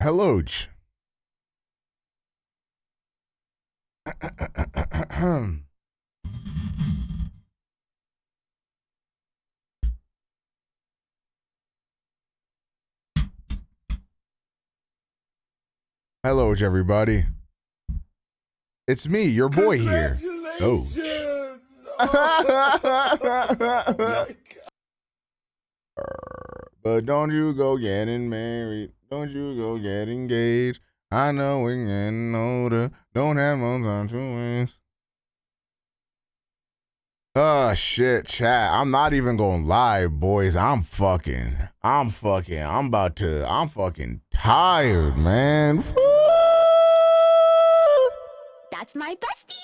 Hello. Hello, everybody. It's me, your boy here. Oh. But don't you go getting married. Don't you go get engaged. I know we're getting older. Don't have more time to waste. Oh shit, chat. I'm not even gonna lie, boys. I'm fucking tired, man. That's my bestie.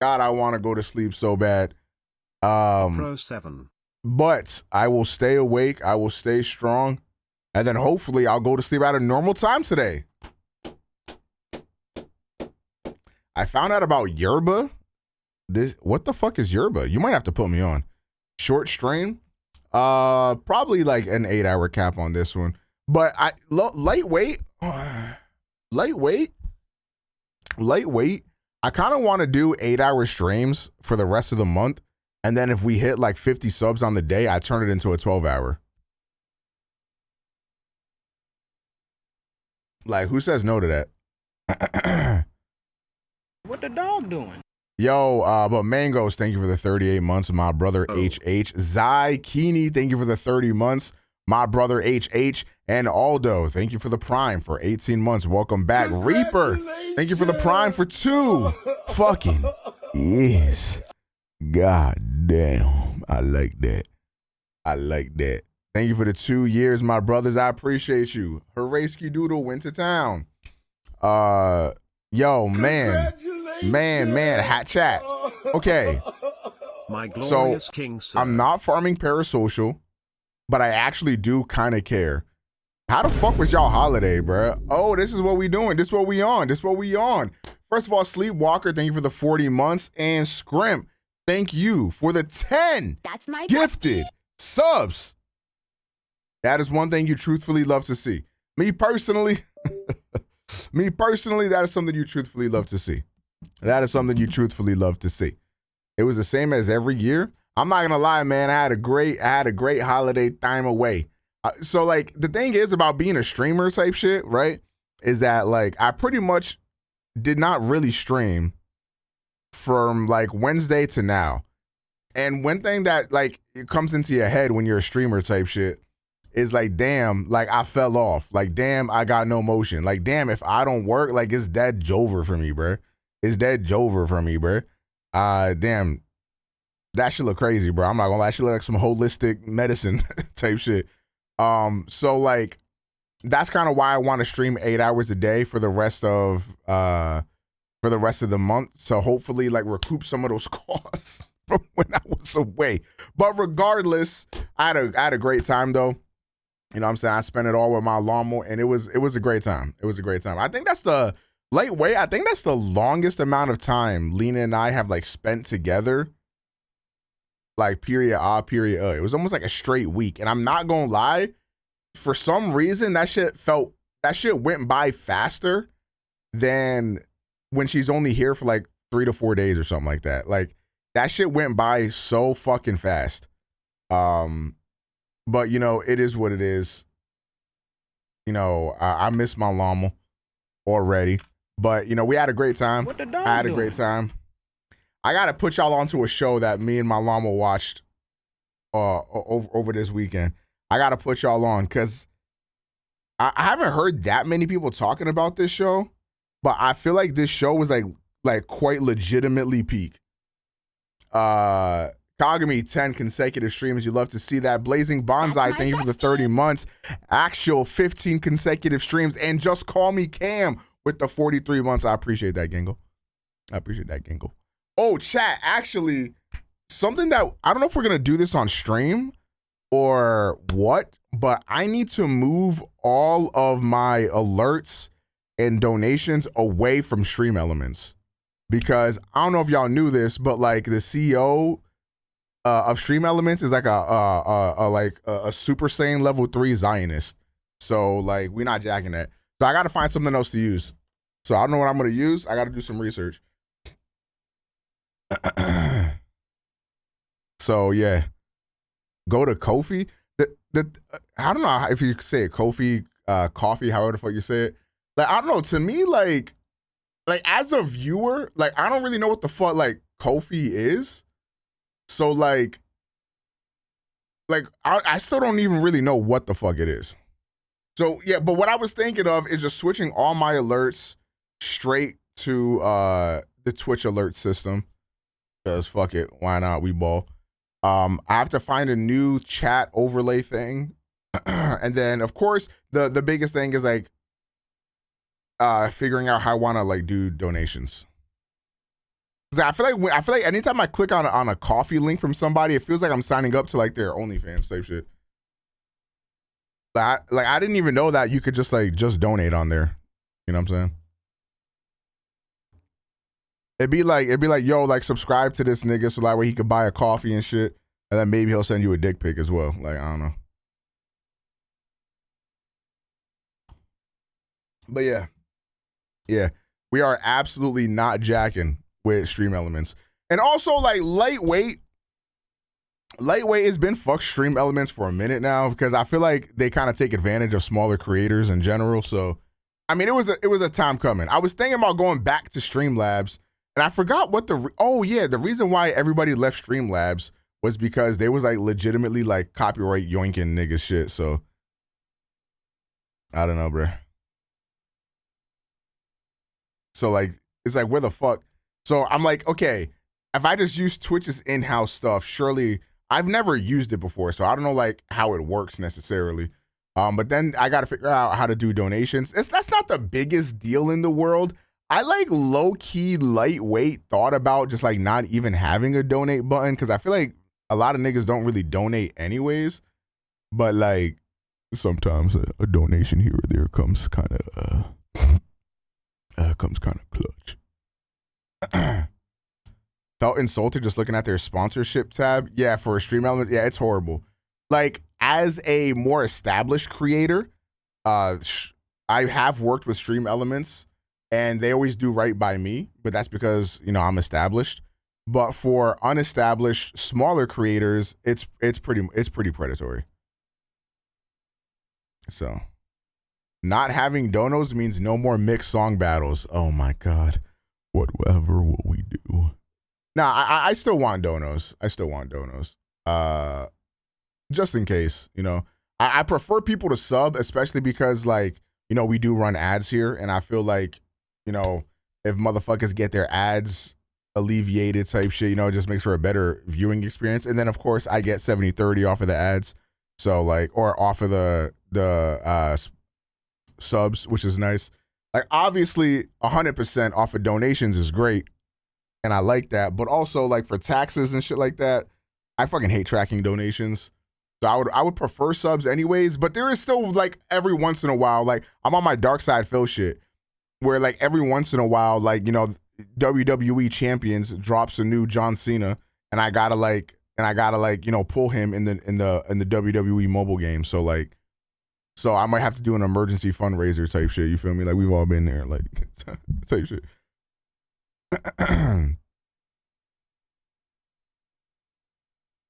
God, I want to go to sleep so bad. Pro 7. But I will stay awake. I will stay strong. And then hopefully I'll go to sleep at a normal time today. I found out about yerba. What the fuck is yerba? You might have to put me on. Short strain. Probably like an 8-hour cap on this one. But lightweight. Lightweight. I kind of want to do 8-hour streams for the rest of the month. And then if we hit like 50 subs on the day, I turn it into a 12-hour. Like, who says no to that? What the dog doing? Yo, but Mangoes, thank you for the 38 months. My brother HH. Zai Keeney, thank you for the 30 months. My brother HH. And Aldo, thank you for the Prime for 18 months. Welcome back. Reaper, thank you for the Prime for 2 fucking years. God damn. I like that. Thank you for the 2 years, my brothers. I appreciate you. Hooray, Ski Doodle went to town. Yo, man, hat chat. Okay. My glorious king, sir. I'm not farming parasocial, but I actually do kind of care. How the fuck was y'all holiday, bruh? Oh, this is what we doing. This what we on. First of all, Sleepwalker, thank you for the 40 months. And Scrimp, thank you for the 10 That's my gifted bestie. subs. That is one thing you truthfully love to see. Me personally, that is something you truthfully love to see. It was the same as every year. I'm not gonna lie, man. I had a great holiday time away. So like the thing is about being a streamer type shit, right? Is that like I pretty much did not really stream from like Wednesday to now. And one thing that like it comes into your head when you're a streamer type shit is like, damn, like I fell off. Like, damn, I got no motion. Like, damn, if I don't work, like it's dead Jover for me, bruh. Damn, that shit look crazy, bro. I'm not gonna lie, that shit look like some holistic medicine type shit. So like that's kind of why I want to stream 8 hours a day for the rest of the month. So hopefully like recoup some of those costs from when I was away. But regardless, I had a great time though. You know what I'm saying? I spent it all with my lawnmower and it was a great time. I think that's the lightweight. I think that's the longest amount of time Lena and I have like spent together. Like period, period. It was almost like a straight week. And I'm not gonna lie, for some reason that shit went by faster than when she's only here for like 3 to 4 days or something like that. Like that shit went by so fucking fast. But you know, it is what it is. You know, I miss my llama already. But you know, we had a great time. What the dog I had a doing? great time. I gotta put y'all onto a show that me and my llama watched over this weekend. I gotta put y'all on because I haven't heard that many people talking about this show, but I feel like this show was like quite legitimately peak. Kagami, 10 consecutive streams. You love to see that. Blazing Bonsai, thank you for the 30 months. Actual 15 consecutive streams. And Just Call Me Cam with the 43 months. I appreciate that, Gingle. Oh, chat, actually, something that, I don't know if we're going to do this on stream or what, but I need to move all of my alerts and donations away from Stream Elements. Because I don't know if y'all knew this, but like the CEO of Stream Elements is like a Super Saiyan level 3 Zionist. So like we're not jacking that. So I got to find something else to use. So I don't know what I'm going to use. I got to do some research. So yeah, go to Kofi. I don't know if you say it, Kofi, coffee, however the fuck you say it. Like, I don't know. To me, like as a viewer, like I don't really know what the fuck like Kofi is. So like I still don't even really know what the fuck it is. So yeah, but what I was thinking of is just switching all my alerts straight to the Twitch alert system. Because fuck it, why not? We ball. I have to find a new chat overlay thing. And then of course the biggest thing is like figuring out how I want to like do donations. I feel like anytime I click on a coffee link from somebody, it feels like I'm signing up to like their OnlyFans type shit. Like I didn't even know that you could just donate on there. You know what I'm saying? It'd be like, yo, like subscribe to this nigga so that way he could buy a coffee and shit. And then maybe he'll send you a dick pic as well. Like, I don't know. But yeah. Yeah. We are absolutely not jacking with Stream Elements. And also like lightweight has been fuck Stream Elements for a minute now because I feel like they kind of take advantage of smaller creators in general. So, I mean, it was a time coming. I was thinking about going back to Streamlabs. And I forgot what the reason why everybody left Streamlabs was because they was like legitimately like copyright yoinking niggas shit. So I don't know, bro. So like, it's like, where the fuck? So I'm like, okay, if I just use Twitch's in-house stuff, surely I've never used it before. So I don't know like how it works necessarily. But then I got to figure out how to do donations. That's not the biggest deal in the world. I like low-key, lightweight thought about just like not even having a donate button because I feel like a lot of niggas don't really donate anyways. But like sometimes a donation here or there comes kind of clutch. Felt insulted just looking at their sponsorship tab. Yeah, for Stream Elements. Yeah, it's horrible. Like as a more established creator, I have worked with Stream Elements. And they always do right by me, but that's because, you know, I'm established. But for unestablished, smaller creators, it's pretty predatory. So, not having donos means no more mixed song battles. Oh my God, whatever will we do? Nah, I still want donos. Just in case, you know. I prefer people to sub, especially because like, you know, we do run ads here, and I feel like, you know, if motherfuckers get their ads alleviated type shit, you know, it just makes for a better viewing experience. And then of course I get 70-30 off of the ads. So like, or off of the subs, which is nice. Like obviously 100% off of donations is great. And I like that. But also like for taxes and shit like that, I fucking hate tracking donations. So I would prefer subs anyways, but there is still like every once in a while, like I'm on my dark side Phil shit. Where like every once in a while, like, you know, WWE Champions drops a new John Cena, and I gotta like, you know, pull him in the WWE mobile game. So like, I might have to do an emergency fundraiser type shit. You feel me? Like we've all been there, like type shit.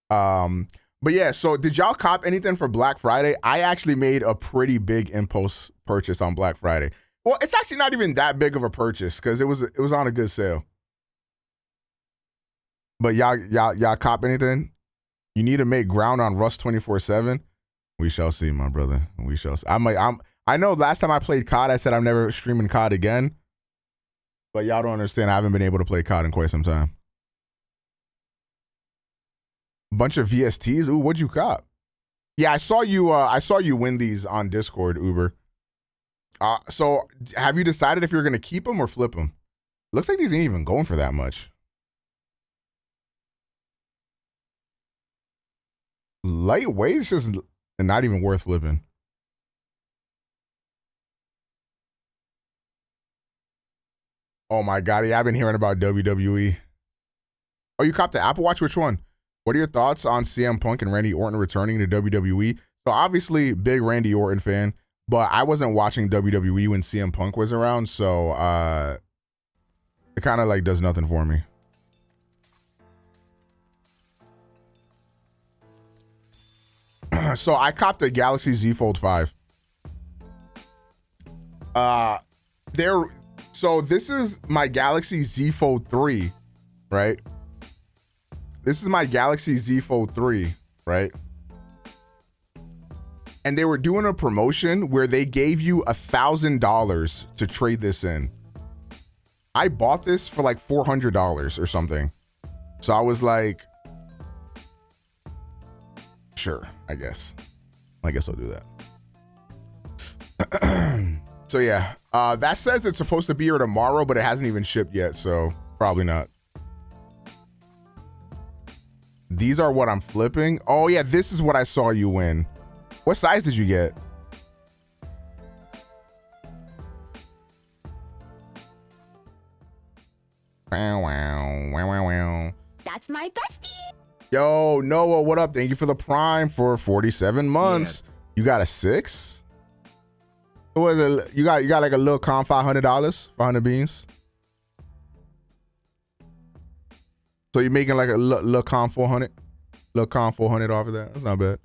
But yeah. So did y'all cop anything for Black Friday? I actually made a pretty big impulse purchase on Black Friday. Well, it's actually not even that big of a purchase because it was on a good sale. But y'all cop anything? You need to make ground on Rust 24/7. We shall see, my brother. We shall see. I know last time I played COD, I said I'm never streaming COD again. But y'all don't understand. I haven't been able to play COD in quite some time. Bunch of VSTs. Ooh, what'd you cop? Yeah, I saw you win these on Discord, Uber. So have you decided if you're going to keep them or flip them? Looks like these ain't even going for that much. Lightweight is just not even worth flipping. Oh my God. Yeah, I've been hearing about WWE. Oh, you copped the Apple Watch? Which one? What are your thoughts on CM Punk and Randy Orton returning to WWE? So obviously big Randy Orton fan. but I wasn't watching WWE when CM Punk was around, so it kind of like does nothing for me. So I copped a Galaxy Z Fold 5. So this is my Galaxy Z Fold 3, right? This is my Galaxy Z Fold 3, right? And they were doing a promotion where they gave you $1,000 to trade this in. I bought this for like $400 or something. So I was like, sure, I guess I'll do that. So yeah, that says it's supposed to be here tomorrow, but it hasn't even shipped yet, so probably not. These are what I'm flipping. Oh yeah, this is what I saw you win. What size did you get? Wow, wow, wow, wow, wow. That's my bestie. Yo, Noah, what up? Thank you for the Prime for 47 months. Yeah. You got a 6? What was it? You got like a little con $500, 500 beans. So you're making like a little con 400, little con 400 off of that. That's not bad.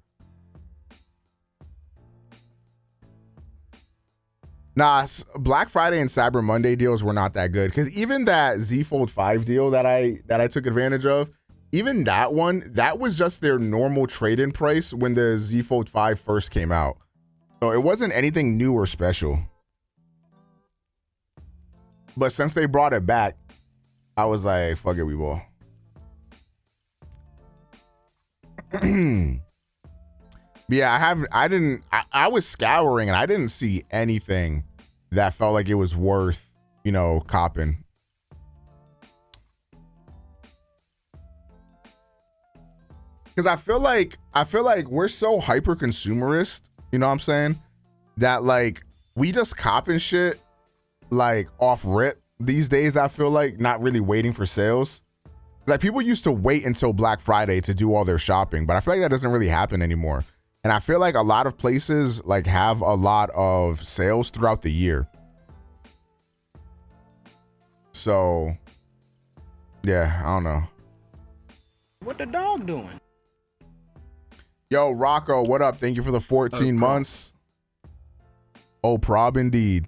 Nah, Black Friday and Cyber Monday deals were not that good because even that Z Fold 5 deal that I took advantage of, even that one, that was just their normal trade-in price when the Z Fold 5 first came out. So it wasn't anything new or special. But since they brought it back, I was like, fuck it, we will. Yeah, I was scouring and I didn't see anything that felt like it was worth, you know, copping. Because I feel like we're so hyper consumerist, you know what I'm saying? That like we just copping shit like off rip these days. I feel like not really waiting for sales. Like people used to wait until Black Friday to do all their shopping, but I feel like that doesn't really happen anymore. And I feel like a lot of places like have a lot of sales throughout the year. So yeah, I don't know. What the dog doing? Yo, Rocco, what up? Thank you for the 14 months. Oh, prob indeed.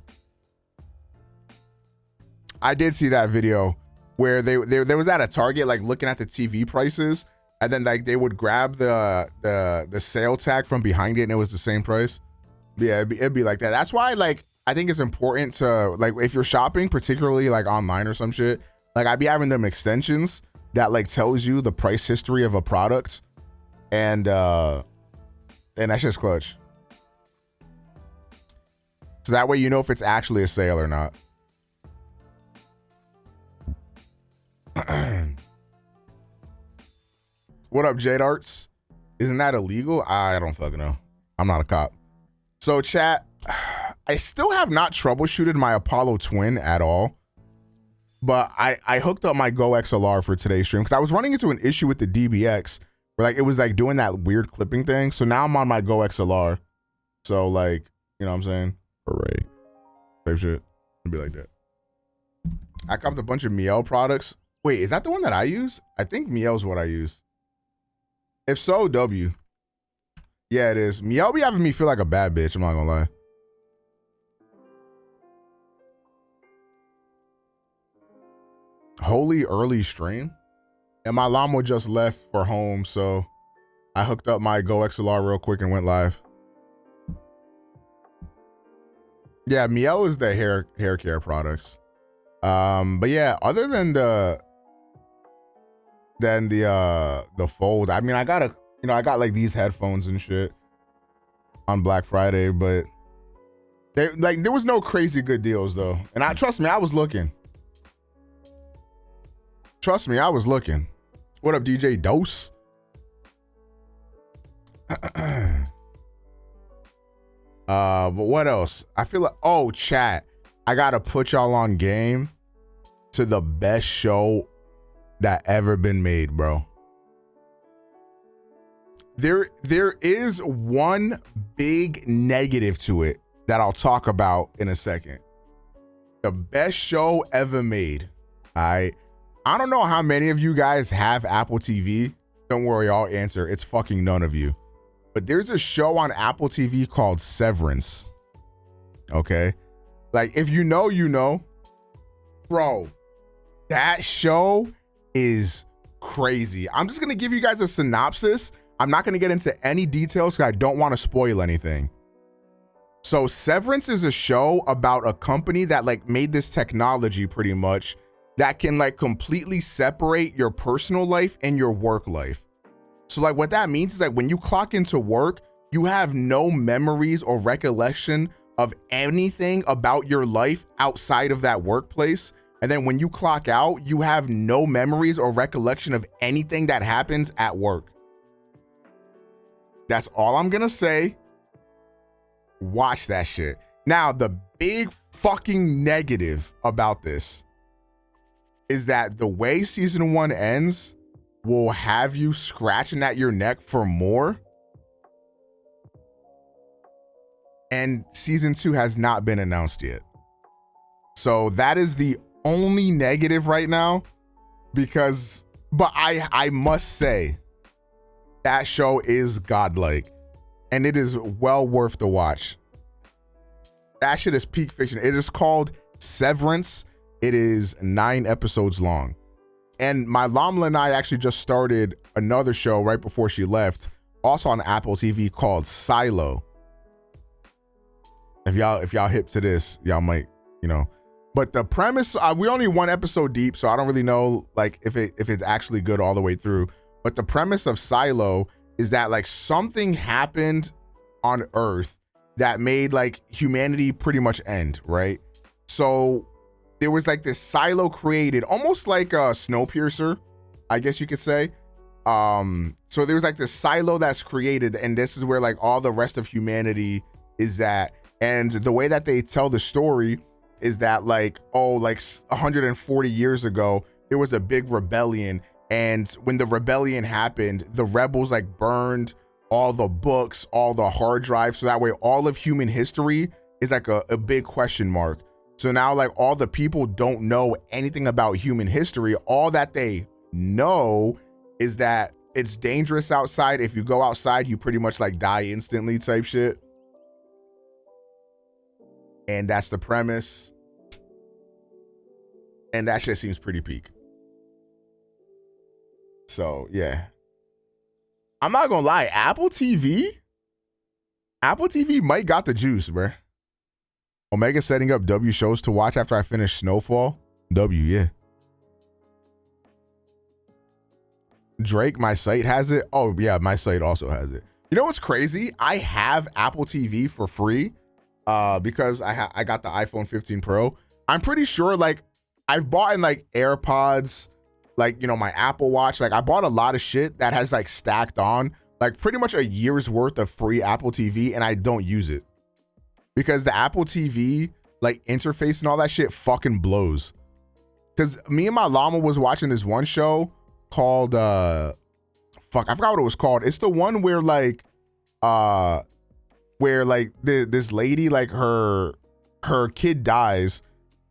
I did see that video where they was at a Target like looking at the TV prices, and then like they would grab the sale tag from behind it and it was the same price. Yeah, it'd be like that. That's why like I think it's important to like if you're shopping, particularly like online or some shit, like I'd be having them extensions that like tells you the price history of a product. And that's just clutch. So that way you know if it's actually a sale or not. What up, Jade Arts? Isn't that illegal? I don't fucking know. I'm not a cop. So chat, I still have not troubleshooted my Apollo Twin at all. But I hooked up my Go XLR for today's stream because I was running into an issue with the DBX. Where like it was like doing that weird clipping thing. So now I'm on my Go XLR. So like, you know what I'm saying? Hooray. Type shit. It'd be like that. I copped a bunch of Miele products. Wait, is that the one that I use? I think Miele's what I use. If so, W. Yeah, it is. Miele be having me feel like a bad bitch. I'm not gonna lie. Holy early stream? And my llama just left for home, so I hooked up my Go XLR real quick and went live. Yeah, Miele is the hair care products. But yeah, other than the fold, I mean, I got like these headphones and shit on Black Friday, but there was no crazy good deals though. And trust me, I was looking. Trust me, I was looking. What up, DJ Dose? But what else? I feel like, oh, chat, I gotta put y'all on game to the best show that ever been made, bro. There is one big negative to it that I'll talk about in a second. The best show ever made. I don't know how many of you guys have Apple TV. Don't worry, I'll answer. It's fucking none of you. But there's a show on Apple TV called Severance. Okay? Like, if you know, you know. Bro, that show is crazy. I'm just going to give you guys a synopsis. I'm not going to get into any details because I don't want to spoil anything. So Severance is a show about a company that like made this technology pretty much that can like completely separate your personal life and your work life. So like what that means is like when you clock into work, you have no memories or recollection of anything about your life outside of that workplace. And then when you clock out, you have no memories or recollection of anything that happens at work. That's all I'm gonna say. Watch that shit. Now, the big fucking negative about this is that the way season 1 ends will have you scratching at your neck for more. And season 2 has not been announced yet. So that is the only negative right now but I must say that show is godlike and it is well worth the watch. That shit is peak fiction. It is called Severance. It is 9 episodes long. And my Lamla and I actually just started another show right before she left, also on Apple TV, called Silo. If y'all hip to this, y'all might, you know. But the premise, we're only 1 episode deep, so I don't really know like if it's actually good all the way through. But the premise of Silo is that like something happened on Earth that made like humanity pretty much end, right? So there was like this silo created, almost like a Snowpiercer, I guess you could say. So there was like this silo that's created, and this is where like all the rest of humanity is at. And the way that they tell the story is that like, oh, like 140 years ago, there was a big rebellion. And when the rebellion happened, the rebels like burned all the books, all the hard drives. So that way all of human history is like a big question mark. So now like all the people don't know anything about human history. All that they know is that it's dangerous outside. If you go outside, you pretty much like die instantly type shit. And that's the premise. And that shit seems pretty peak. So yeah. I'm not gonna lie, Apple TV might got the juice, bruh. Omega setting up W shows to watch after I finish Snowfall. W, yeah. Drake, my site has it. Oh yeah, my site also has it. You know what's crazy? I have Apple TV for free because I got the iPhone 15 Pro. I'm pretty sure like I've bought in like AirPods, like, you know, my Apple Watch. Like I bought a lot of shit that has like stacked on like pretty much a year's worth of free Apple TV, and I don't use it because the Apple TV like interface and all that shit fucking blows. Because me and my llama was watching this one show called fuck, I forgot what it was called. It's the one where like this lady, like her kid dies,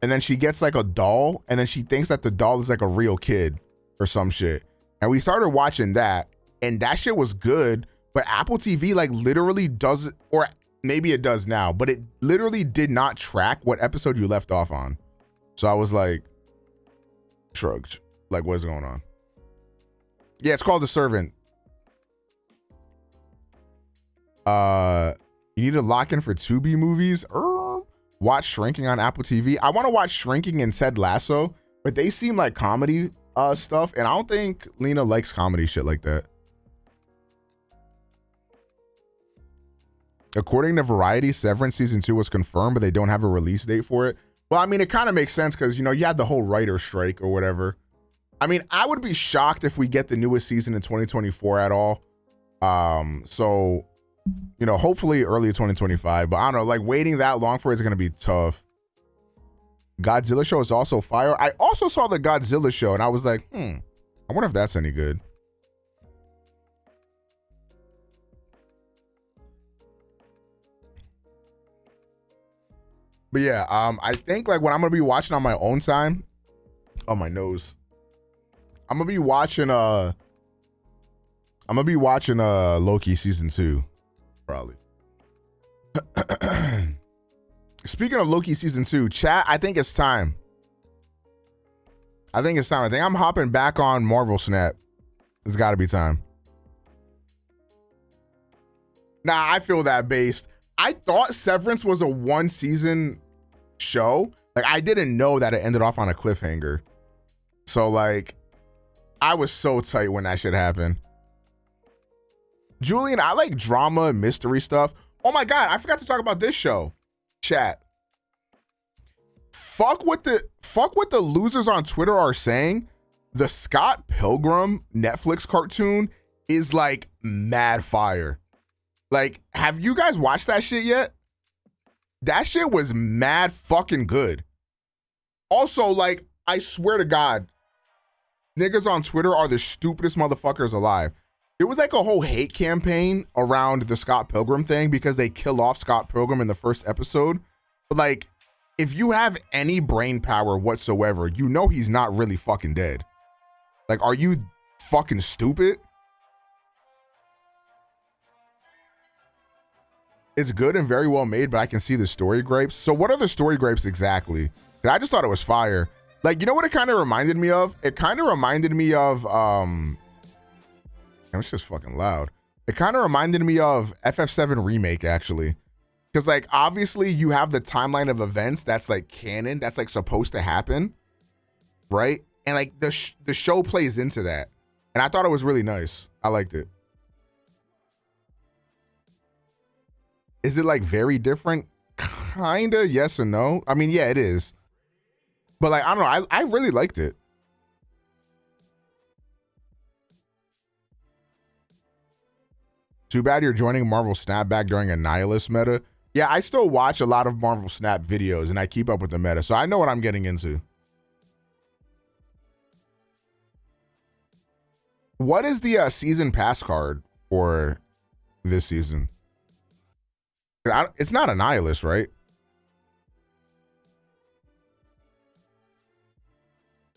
and then she gets like a doll, and then she thinks that the doll is like a real kid or some shit. And we started watching that, and that shit was good, but Apple TV like literally doesn't, or maybe it does now, but it literally did not track what episode you left off on. So I was like, shrugged, like what's going on? Yeah, it's called The Servant. You need to lock in for Tubi movies. Watch Shrinking on Apple TV. I want to watch Shrinking and Ted Lasso, but they seem like comedy stuff, and I don't think Lena likes comedy shit like that. According to Variety, Severance season 2 was confirmed, but they don't have a release date for it. Well, I mean, it kind of makes sense because, you know, you had the whole writer strike or whatever. I mean, I would be shocked if we get the newest season in 2024 at all. So, you know, hopefully early 2025, but I don't know, like waiting that long for it's going to be tough. Godzilla show is also fire. I also saw the Godzilla show and I was like, I wonder if that's any good. But yeah, I think like when I'm gonna be watching on my own time, on my nose, I'm gonna be watching Loki season 2, probably. Speaking of Loki season 2, chat, I think it's time. I think I'm hopping back on Marvel Snap. It's gotta be time. Nah, I feel that based. I thought Severance was a 1-season show. Like, I didn't know that it ended off on a cliffhanger. So, like, I was so tight when that shit happened. Julian, I like drama and mystery stuff. Oh my God, I forgot to talk about this show. Chat. Fuck what the losers on Twitter are saying. The Scott Pilgrim Netflix cartoon is like mad fire. Like, have you guys watched that shit yet? That shit was mad fucking good. Also, like, I swear to God, niggas on Twitter are the stupidest motherfuckers alive. There was like a whole hate campaign around the Scott Pilgrim thing because they kill off Scott Pilgrim in the first episode. But like, if you have any brain power whatsoever, you know he's not really fucking dead. Like, are you fucking stupid? It's good and very well made, but I can see the story gripes. So what are the story gripes exactly? I just thought it was fire. Like, you know what it kind of reminded me of? It kind of reminded me of, it's just fucking loud. It kind of reminded me of FF7 Remake, actually. Because, like, obviously you have the timeline of events that's, like, canon, that's, like, supposed to happen, right? And, like, the show plays into that. And I thought it was really nice. I liked it. Is it, like, very different? Kinda, yes and no. I mean, yeah, it is. But, like, I don't know. I really liked it. Too bad you're joining Marvel Snapback during a nihilist meta. Yeah, I still watch a lot of Marvel Snap videos, and I keep up with the meta, so I know what I'm getting into. What is the season pass card for this season? It's not a nihilist, right?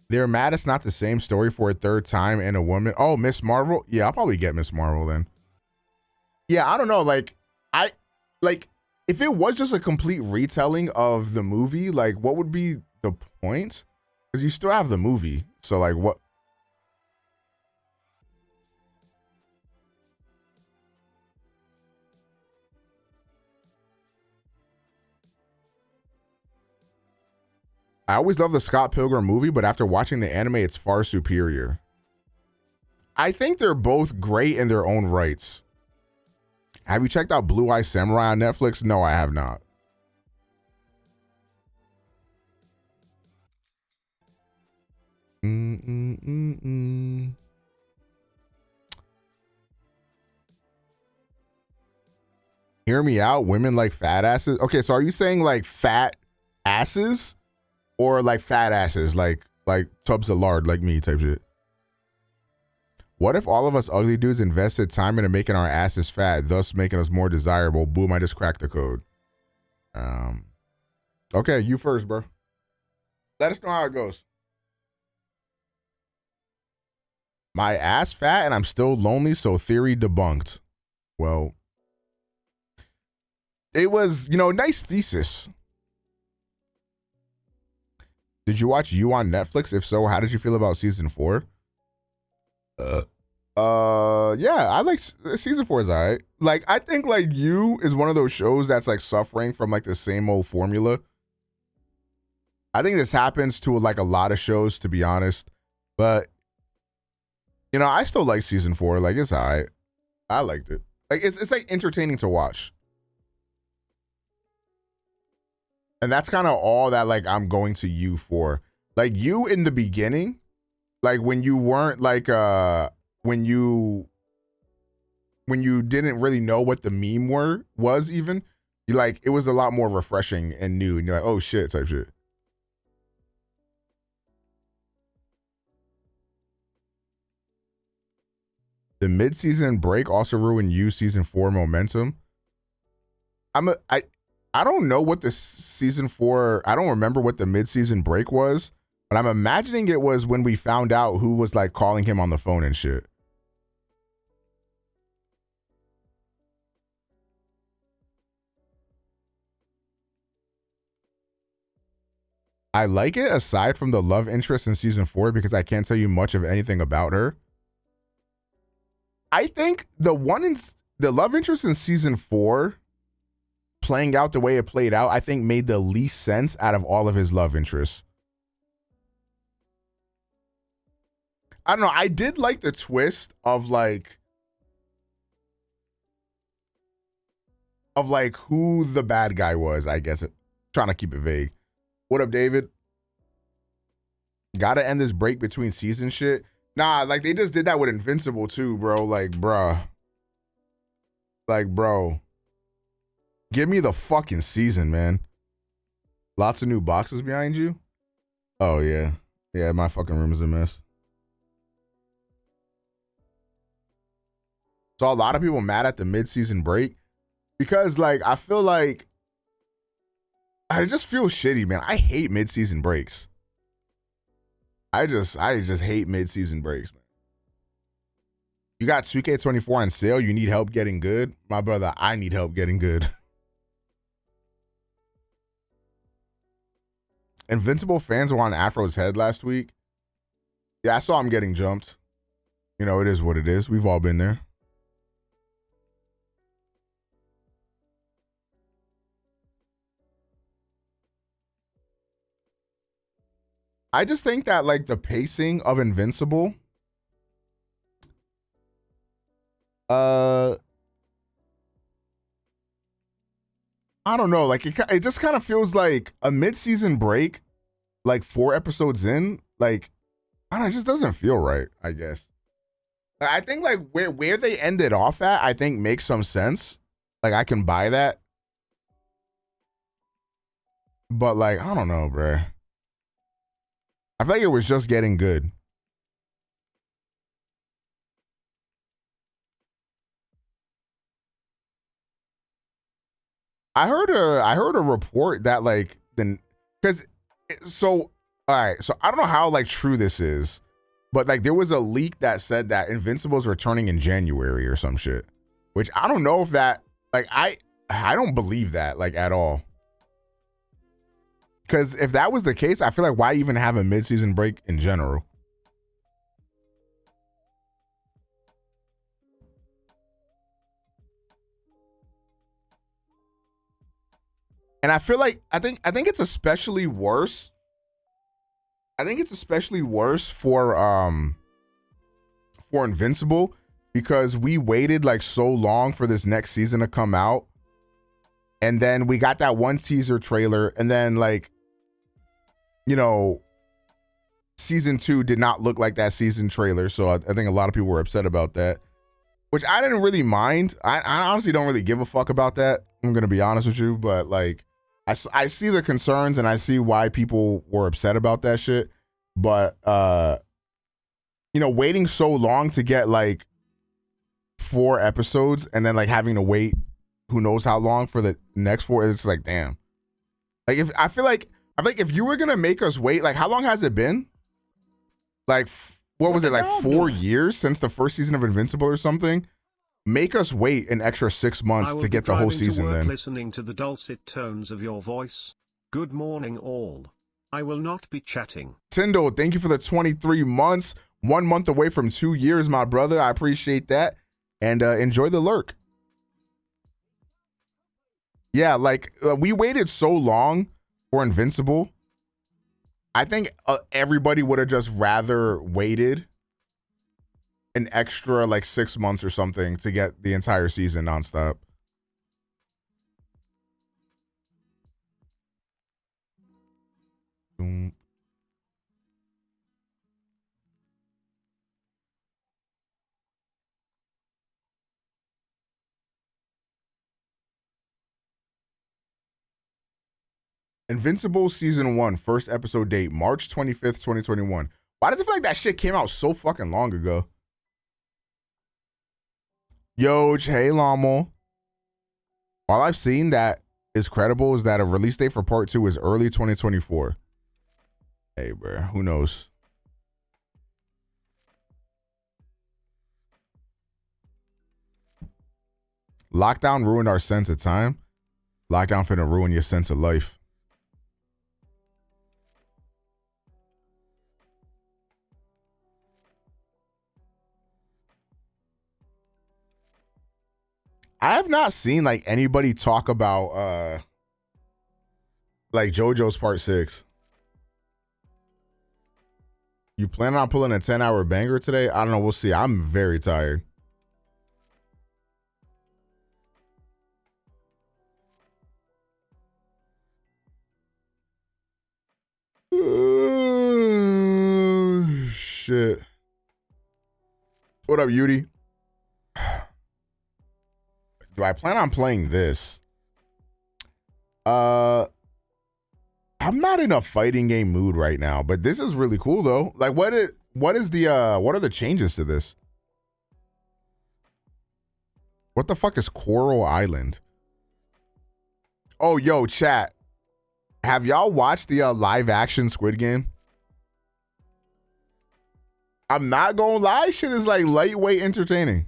They're mad it's not the same story for a third time and a woman. Oh, Miss Marvel? Yeah, I'll probably get Miss Marvel then. Yeah, I don't know. Like, if it was just a complete retelling of the movie, like, what would be the point? Because you still have the movie. So, like, what? I always love the Scott Pilgrim movie, but after watching the anime, it's far superior. I think they're both great in their own rights. Have you checked out Blue Eye Samurai on Netflix? No, I have not. Hear me out. Women like fat asses. Okay, so are you saying like fat asses or like fat asses, like tubs of lard, like me type shit? What if all of us ugly dudes invested time into making our asses fat, thus making us more desirable? Boom, I just cracked the code. Okay, you first, bro. Let us know how it goes. My ass fat and I'm still lonely, so theory debunked. Well, it was, nice thesis. Did you watch You on Netflix? If so, how did you feel about season 4? Yeah, I like season 4 is all right. Like, I think like You is one of those shows that's like suffering from like the same old formula. I think this happens to like a lot of shows, to be honest. But I still like season 4. Like, it's all right. I liked it. Like, it's like entertaining to watch. And that's kind of all that like I'm going to You for. Like, You in the beginning, like when you weren't like when you didn't really know what the meme was even, you like, it was a lot more refreshing and new, and you're like, oh shit type shit. The mid-season break also ruined You season 4 momentum. I I don't know what the season 4, I don't remember what the mid-season break was, but I'm imagining it was when we found out who was like calling him on the phone and shit. I like it aside from the love interest in season 4 because I can't tell you much of anything about her. I think the love interest in season 4 playing out the way it played out, I think made the least sense out of all of his love interests. I don't know. I did like the twist of like who the bad guy was, I guess. Trying to keep it vague. What up, David? Gotta end this break between season shit. Nah, like they just did that with Invincible too, bro. Like, bruh. Like, bro. Give me the fucking season, man. Lots of new boxes behind you. Oh, yeah. Yeah, my fucking room is a mess. So a lot of people mad at the mid-season break because, like, I feel like I just feel shitty, man. I hate mid-season breaks. I just hate mid-season breaks, man. You got 2K24 on sale. You need help getting good? My brother, I need help getting good. Invincible fans were on Afro's head last week. Yeah, I saw him getting jumped. You know, it is what it is. We've all been there. I just think that, like, the pacing of Invincible, I don't know. Like, it just kind of feels like a mid-season break, like 4 episodes in. Like, I don't know, it just doesn't feel right, I guess. I think, like, where they ended off at, I think makes some sense. Like, I can buy that. But, like, I don't know, bruh. I feel like it was just getting good. I heard a report that, like, all right, so I don't know how, like, true this is, but, like, there was a leak that said that Invincible's returning in January or some shit, which I don't know if that, like, I don't believe that, like, at all. Because if that was the case, I feel like why even have a mid-season break in general? And I feel like I think it's especially worse. I think it's especially worse for Invincible because we waited like so long for this next season to come out. And then we got that one teaser trailer, and then, like, you know, season 2 did not look like that season trailer. So I think a lot of people were upset about that, which I didn't really mind. I honestly don't really give a fuck about that. I'm going to be honest with you. But, like, I see the concerns and I see why people were upset about that shit. But, you know, waiting so long to get, like, 4 episodes and then, like, having to wait who knows how long for the next 4, it's like, damn. Like, I feel like if you were gonna make us wait, like, how long has it been? Like, what was it, like 4 years since the first season of Invincible or something? Make us wait an extra 6 months to get the whole season then. Listening to the dulcet tones of your voice. Good morning, all. I will not be chatting. Tindo, thank you for the 23 months. 1 month away from 2 years, my brother. I appreciate that. And enjoy the lurk. Yeah, like, we waited so long for Invincible. I think everybody would have just rather waited an extra, like, 6 months or something to get the entire season nonstop. Invincible season 1, first episode date, March 25th, 2021. Why does it feel like that shit came out so fucking long ago? Yo, hey, Lamo. While I've seen that is credible is that a release date for part 2 is early 2024. Hey, bro, who knows? Lockdown ruined our sense of time. Lockdown finna ruin your sense of life. I have not seen like anybody talk about like JoJo's Part 6. You plan on pulling a 10-hour banger today? I don't know. We'll see. I'm very tired. Shit. What up, Yudi? Do I plan on playing this? I'm not in a fighting game mood right now, but this is really cool though. Like what are the changes to this? What the fuck is Coral Island? Oh, yo, chat. Have y'all watched the live action Squid Game? I'm not gonna lie, shit is like lightweight entertaining.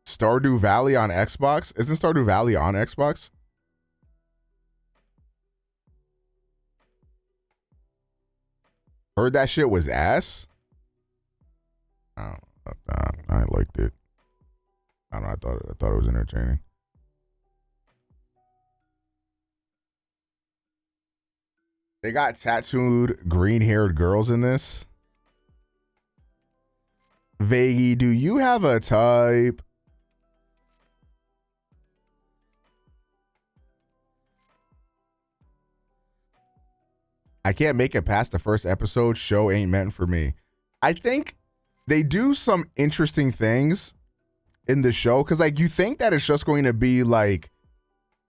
Stardew Valley on Xbox? Isn't Stardew Valley on Xbox? Heard that shit was ass? I liked it. I don't know, I thought it was entertaining. They got tattooed green-haired girls in this. Veggie, do you have a type? I can't make it past the first episode. Show ain't meant for me. I think they do some interesting things in the show because, like, you think that it's just going to be like,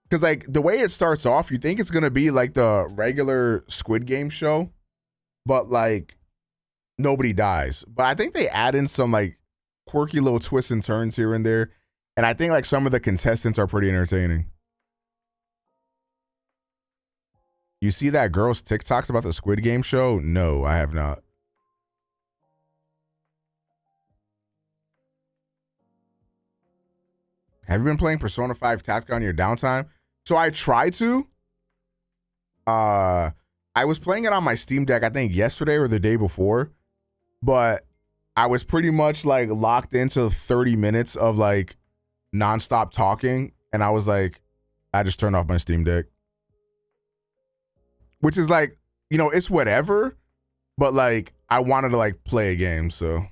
because like the way it starts off, you think it's going to be like the regular Squid Game show, but like nobody dies. But I think they add in some like quirky little twists and turns here and there, and I think like some of the contestants are pretty entertaining. You see that girl's TikToks about the Squid Game show? No, I have not. Have you been playing Persona 5 Tactica on your downtime? So I tried to. I was playing it on my Steam Deck, I think yesterday or the day before, but I was pretty much like locked into 30 minutes of like nonstop talking, and I was like, I just turned off my Steam Deck. Which is like, you know, it's whatever, but like I wanted to like play a game, so.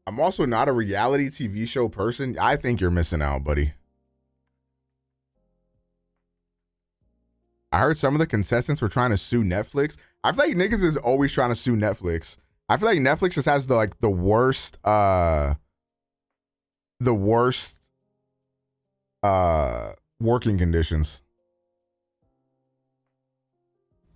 I'm also not a reality TV show person. I think you're missing out, buddy. I heard some of the contestants were trying to sue Netflix. I feel like niggas is always trying to sue Netflix. I feel like Netflix just has the worst working conditions.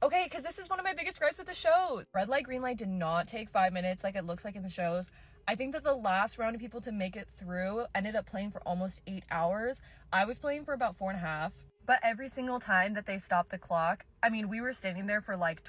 Okay, because this is one of my biggest gripes with the show. Red light, green light did not take 5 minutes like it looks like in the shows. I think that the last round of people to make it through ended up playing for almost 8 hours. I was playing for about 4.5. But every single time that they stopped the clock, I mean, we were standing there for like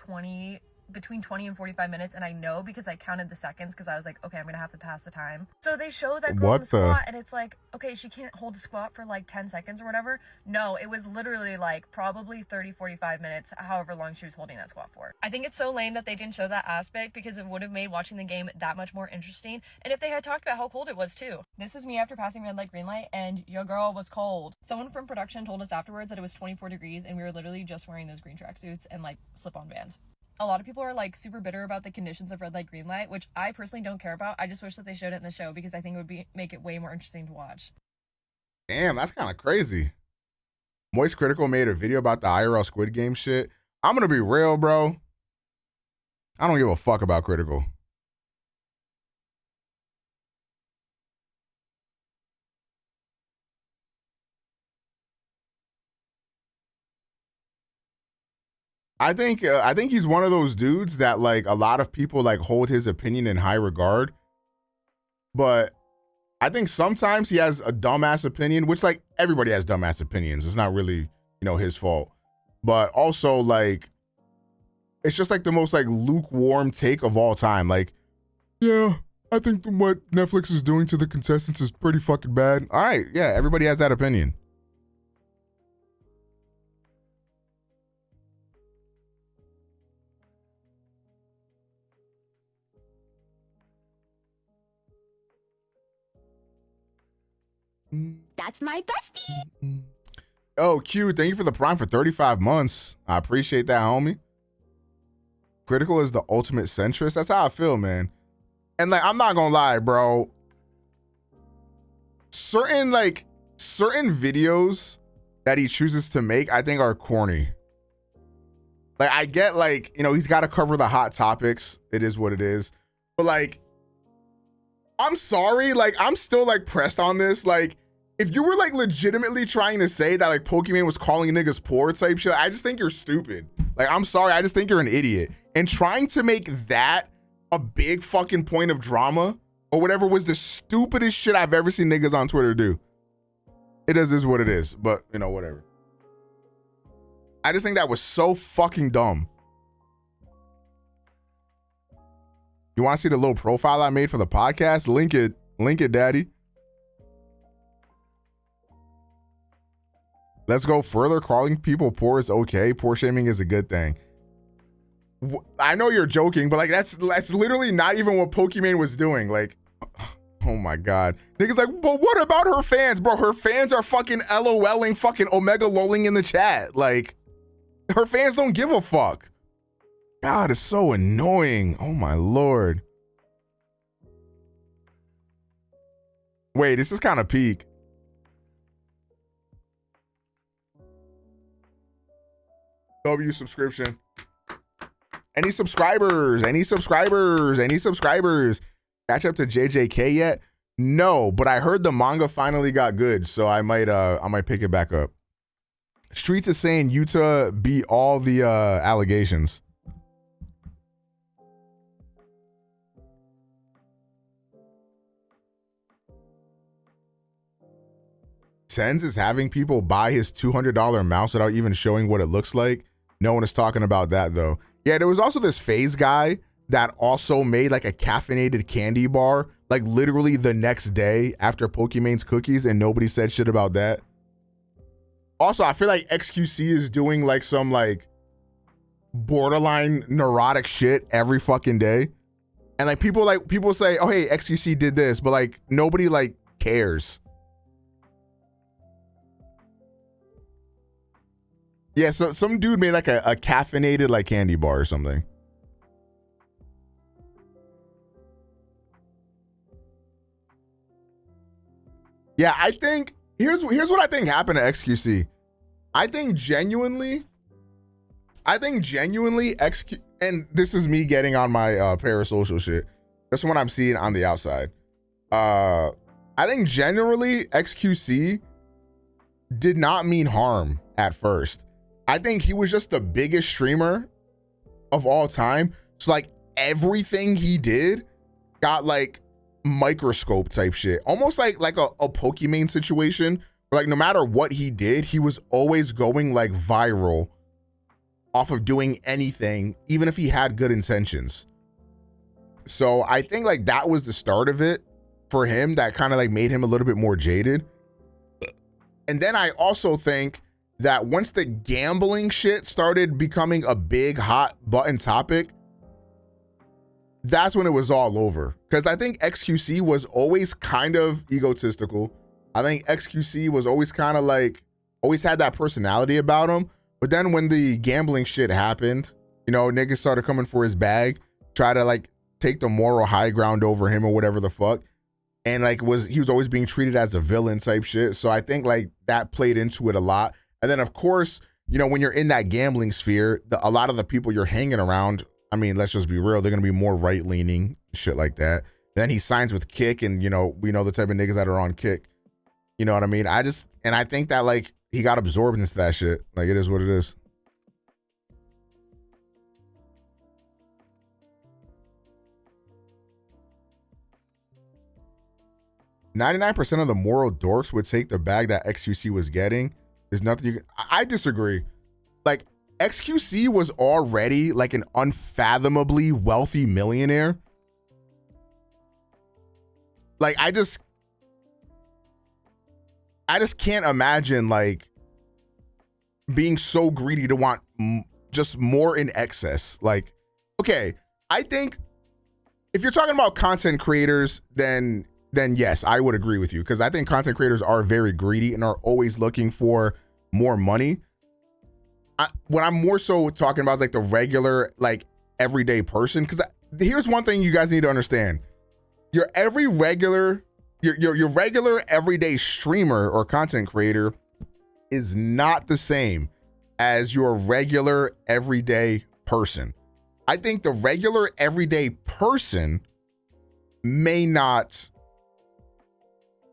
between 20 and 45 minutes, and I know because I counted the seconds because I was like, okay, I'm gonna have to pass the time. So they show that girl in the squat, and it's like, okay, she can't hold a squat for like 10 seconds or whatever. No, it was literally like probably 30, 45 minutes, however long she was holding that squat for. I think it's so lame that they didn't show that aspect because it would have made watching the game that much more interesting, and if they had talked about how cold it was too. This is me after passing red light, green light, and your girl was cold. Someone from production told us afterwards that it was 24 degrees, and we were literally just wearing those green tracksuits and like slip-on bands. A lot of people are like super bitter about the conditions of red light, green light, which I personally don't care about. I just wish that they showed it in the show because I think it would make it way more interesting to watch. Damn, that's kind of crazy. Moist Critical made a video about the IRL Squid Game shit. I'm gonna be real, bro. I don't give a fuck about Critical. I think he's one of those dudes that like a lot of people like hold his opinion in high regard. But I think sometimes he has a dumbass opinion, which like everybody has dumbass opinions. It's not really, his fault. But also like it's just like the most like lukewarm take of all time. Like, yeah, I think what Netflix is doing to the contestants is pretty fucking bad. All right, yeah, everybody has that opinion. That's my bestie. Oh, Q, thank you for the Prime for 35 months. I appreciate that, homie. Critical is the ultimate centrist. That's how I feel, man. And like, I'm not gonna lie, bro. Certain videos that he chooses to make, I think are corny. Like, I get like, he's got to cover the hot topics. It is what it is. But like, I'm sorry, like, I'm still like pressed on this. Like, if you were like legitimately trying to say that like Pokemon was calling niggas poor type shit, I just think you're stupid. Like, I'm sorry, I just think you're an idiot. And trying to make that a big fucking point of drama or whatever was the stupidest shit I've ever seen niggas on Twitter do. It is what it is, but whatever. I just think that was so fucking dumb. You want to see the little profile I made for the podcast? Link it, daddy. Let's go further. Calling people poor is okay. Poor shaming is a good thing. I know you're joking, but like that's literally not even what Pokemon was doing. Like, oh my god, niggas like, but what about her fans, bro? Her fans are fucking LOLing, fucking Omega lolling in the chat. Like, her fans don't give a fuck. God, it's so annoying. Oh my lord. Wait, this is kind of peak. W subscription. Any subscribers? Catch up to JJK yet? No, but I heard the manga finally got good, so I might pick it back up. Streets is saying Utah beat all the allegations. Sens is having people buy his $200 mouse without even showing what it looks like. No one is talking about that though. Yeah, there was also this FaZe guy that also made like a caffeinated candy bar, like literally the next day after Pokemon's cookies, and nobody said shit about that. Also, I feel like XQC is doing like some like borderline neurotic shit every fucking day. And like people say, oh hey, XQC did this, but like nobody like cares. Yeah, so some dude made like a caffeinated like candy bar or something. Yeah, I think here's what I think happened to XQC. I think genuinely XQ, and this is me getting on my parasocial shit. That's what I'm seeing on the outside. I think generally XQC did not mean harm at first. I think he was just the biggest streamer of all time. So like everything he did got like microscope type shit. Almost like a Pokemon situation. Where like no matter what he did, he was always going like viral off of doing anything, even if he had good intentions. So I think like that was the start of it for him, that kind of like made him a little bit more jaded. And then I also think that once the gambling shit started becoming a big hot button topic, that's when it was all over. Because I think XQC was always kind of egotistical. I think XQC was always kind of like, always had that personality about him. But then when the gambling shit happened, niggas started coming for his bag, try to like take the moral high ground over him or whatever the fuck. And like he was always being treated as a villain type shit. So I think like that played into it a lot. And then, of course, when you're in that gambling sphere, a lot of the people you're hanging around, I mean, let's just be real, they're going to be more right-leaning, shit like that. Then he signs with Kick, and, we know the type of niggas that are on Kick. You know what I mean? I think that, like, he got absorbed into that shit. Like, it is what it is. 99% of the moral dorks would take the bag that XQC was getting. There's nothing you can, I disagree. Like, XQC was already like an unfathomably wealthy millionaire. Like, I just can't imagine like being so greedy to want just more in excess. Like, okay, I think if you're talking about content creators, then yes, I would agree with you, because I think content creators are very greedy and are always looking for more money. What I'm more so talking about is like the regular, like everyday person, because here's one thing you guys need to understand. Your regular everyday streamer or content creator is not the same as your regular everyday person. I think the regular everyday person may not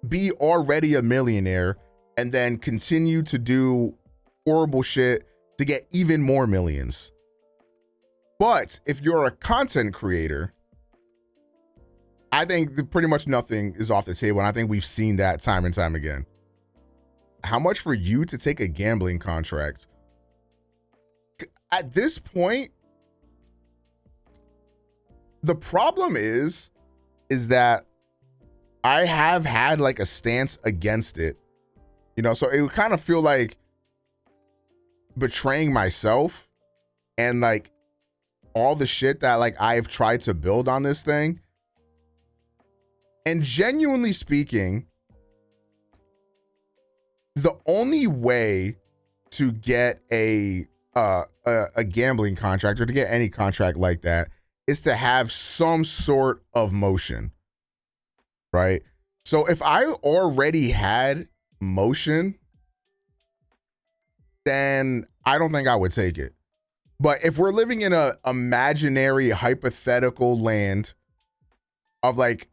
be already a millionaire and then continue to do horrible shit to get even more millions. But if you're a content creator, I think pretty much nothing is off the table. And I think we've seen that time and time again. How much for you to take a gambling contract? At this point, the problem is that I have had like a stance against it, you know, so it would kind of feel like betraying myself and like all the shit that like I've tried to build on this thing. And genuinely speaking, the only way to get a gambling contract, or to get any contract like that, is to have some sort of motion, right? So if I already had motion, then I don't think I would take it. But if we're living in a imaginary hypothetical land of like,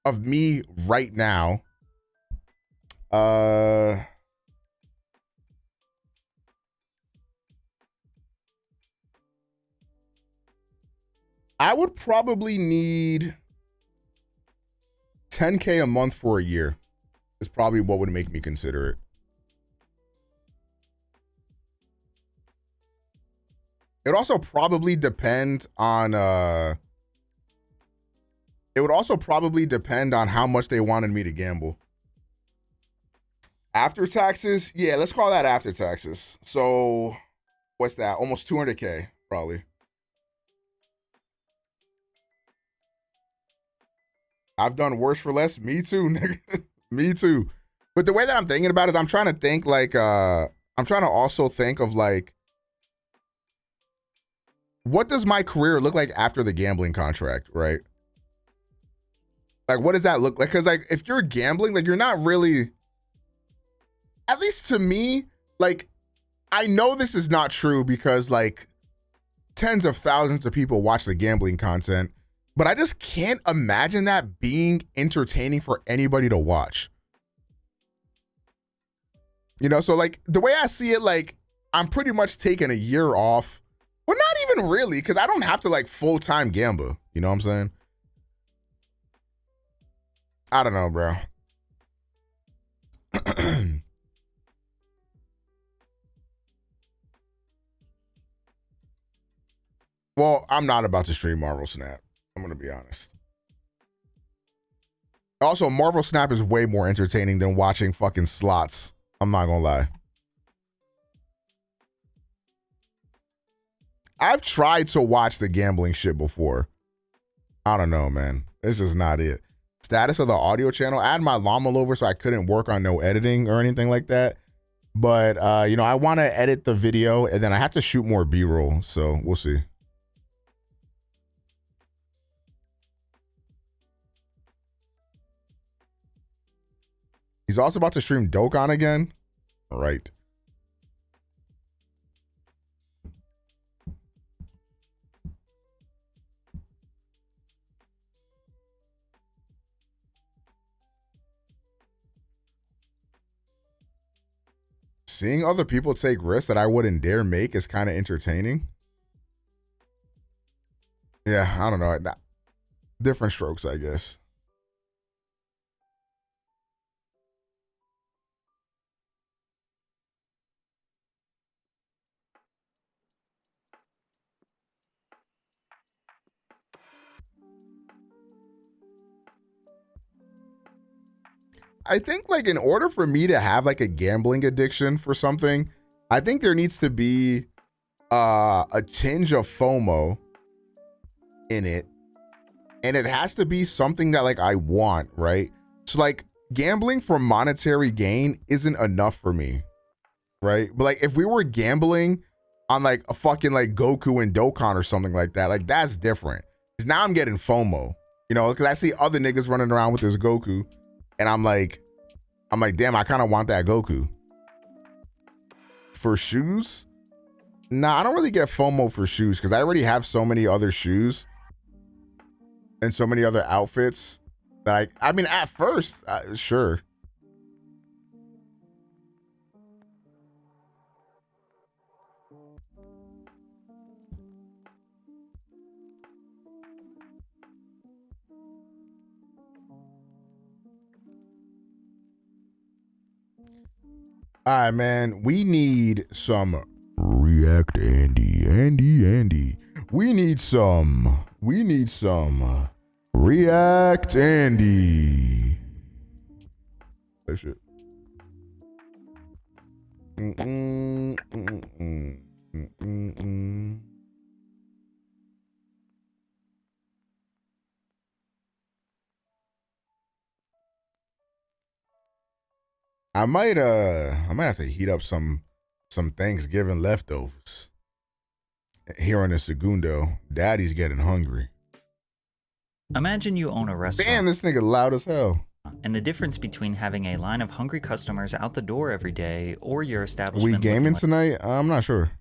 of me right now, I would probably need 10K a month for a year is probably what would make me consider it. It would also probably depend on how much they wanted me to gamble. After taxes, yeah, let's call that after taxes. So what's that? Almost 200K probably. I've done worse for less. Me too, nigga. Me too. But the way that I'm thinking about it is I'm trying to think like, I'm trying to also think of like, what does my career look like after the gambling contract, right? Like, what does that look like? Because like, if you're gambling, like you're not really, at least to me, like, I know this is not true because like tens of thousands of people watch the gambling content, but I just can't imagine that being entertaining for anybody to watch. You know, so like the way I see it, like I'm pretty much taking a year off. Well, not even really, because I don't have to like full-time gamble. You know what I'm saying? I don't know, bro. Well, I'm not about to stream Marvel Snap. I'm going to be honest. Also, Marvel Snap is way more entertaining than watching fucking slots. I'm not going to lie. I've tried to watch the gambling shit before. I don't know, man. It's just not it. Status of the audio channel. I had my llama over so I couldn't work on no editing or anything like that. But, you know, I want to edit the video and then I have to shoot more B-roll. So we'll see. He's also about to stream Dokkan again. All right. Seeing other people take risks that I wouldn't dare make is kind of entertaining. Yeah, I don't know. Different strokes, I guess. I think like in order for me to have like a gambling addiction for something, I think there needs to be a tinge of FOMO in it, and it has to be something that like I want, right? So like gambling for monetary gain isn't enough for me, right? But like if we were gambling on like a fucking like Goku and Dokkan or something like that, like that's different. Because now I'm getting FOMO, you know, because I see other niggas running around with this Goku, and I'm like, damn, I kind of want that Goku. For shoes, nah, I don't really get FOMO for shoes because I already have so many other shoes and so many other outfits that I mean, at first, sure. All right, man, we need some React Andy. We need some React Andy. That shit. I might have to heat up some Thanksgiving leftovers here in the Segundo. Daddy's getting hungry. Imagine you own a restaurant. Damn, this nigga loud as hell. And the difference between having a line of hungry customers out the door every day or your establishment. We gaming tonight? I'm not sure.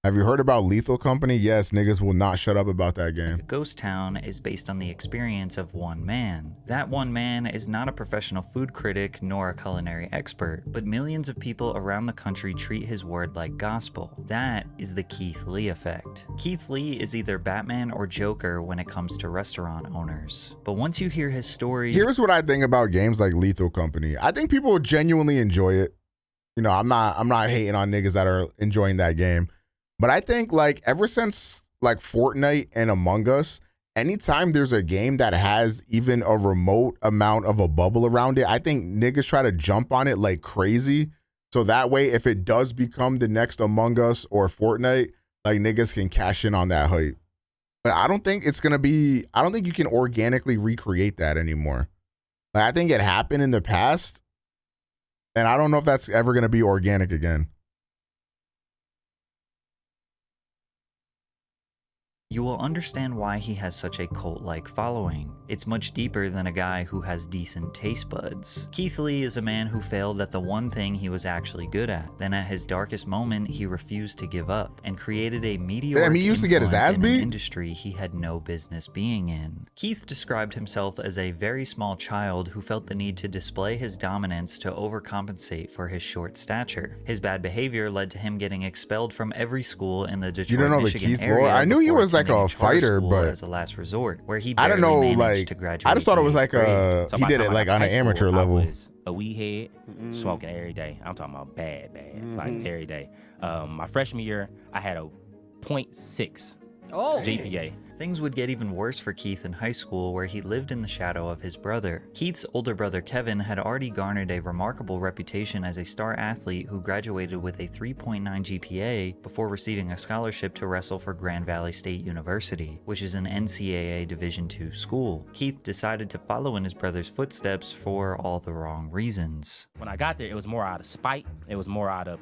Have you heard about Lethal Company? Yes, niggas will not shut up about that game. A ghost town is based on the experience of one man. That one man is not a professional food critic nor a culinary expert, but millions of people around the country treat his word like gospel. That is the Keith Lee effect. Keith Lee is either Batman or Joker when it comes to restaurant owners. But once you hear his story... Here's what I think about games like Lethal Company. I think people genuinely enjoy it. You know, I'm not hating on niggas that are enjoying that game. But I think like ever since like Fortnite and Among Us, anytime there's a game that has even a remote amount of a bubble around it, I think niggas try to jump on it like crazy. So that way, if it does become the next Among Us or Fortnite, like niggas can cash in on that hype. But I don't think I don't think you can organically recreate that anymore. Like, I think it happened in the past, and I don't know if that's ever going to be organic again. You will understand why he has such a cult-like following. It's much deeper than a guy who has decent taste buds. Keith Lee is a man who failed at the one thing he was actually good at. Then at his darkest moment, he refused to give up and created a mediocre Damn, he used to get his ass beat? industry he had no business being in. Keith described himself as a very small child who felt the need to display his dominance to overcompensate for his short stature. His bad behavior led to him getting expelled from every school in the Detroit, You don't know Michigan the Keith area. lore? I knew he was like attending a charter fighter, school but as a last resort, where he I don't know, barely managed like to graduate I just thought it was to like eighth So he by did the it time I like got on to an high amateur school, level. I was a weed head, smoking every day. I'm talking about bad, like every day. My freshman year, I had a .6 GPA. Things would get even worse for Keith in high school, where he lived in the shadow of his brother. Keith's older brother Kevin had already garnered a remarkable reputation as a star athlete who graduated with a 3.9 GPA before receiving a scholarship to wrestle for Grand Valley State University, which is an NCAA Division II school. Keith decided to follow in his brother's footsteps for all the wrong reasons. When I got there, it was more out of spite. It was more out of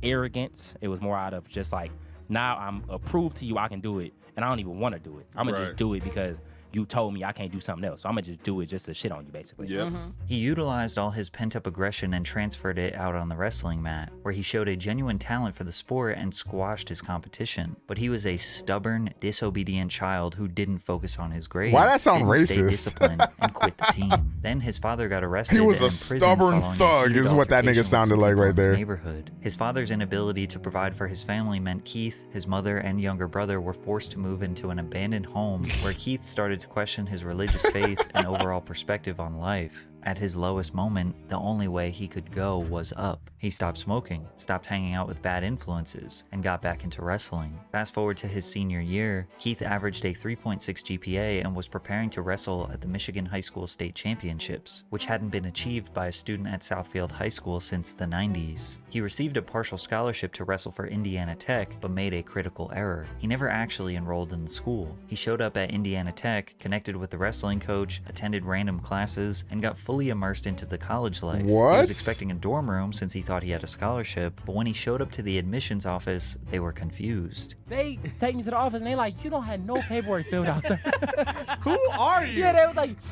arrogance. It was more out of just like, now I'm approved to you, I can do it. And I don't even want to do it. I'm going to just do it because you told me I can't do something else. So I'm going to just do it just to shit on you, basically. Yep. He utilized all his pent-up aggression and transferred it out on the wrestling mat, where he showed a genuine talent for the sport and squashed his competition. But he was a stubborn, disobedient child who didn't focus on his grades. Why that sound didn't stay racist? disciplined, and quit the team. Then his father got arrested. He was and a imprisoned stubborn following a thug, heated is what that nigga altercation with sounded some like people right in his there. neighborhood. His father's inability to provide for his family meant Keith, his mother, and younger brother were forced to move into an abandoned home, where Keith started to question his religious faith and overall perspective on life. At his lowest moment, the only way he could go was up. He stopped smoking, stopped hanging out with bad influences, and got back into wrestling. Fast forward to his senior year, Keith averaged a 3.6 GPA and was preparing to wrestle at the Michigan High School State Championships, which hadn't been achieved by a student at Southfield High School since the 90s. He received a partial scholarship to wrestle for Indiana Tech, but made a critical error. He never actually enrolled in the school. He showed up at Indiana Tech, connected with the wrestling coach, attended random classes, and got fully immersed into the college life. What? He was expecting a dorm room since he thought he had a scholarship, but when he showed up to the admissions office, they were confused. They take me to the office and they like, you don't have no paperwork filled out, sir. Who are you? Yeah,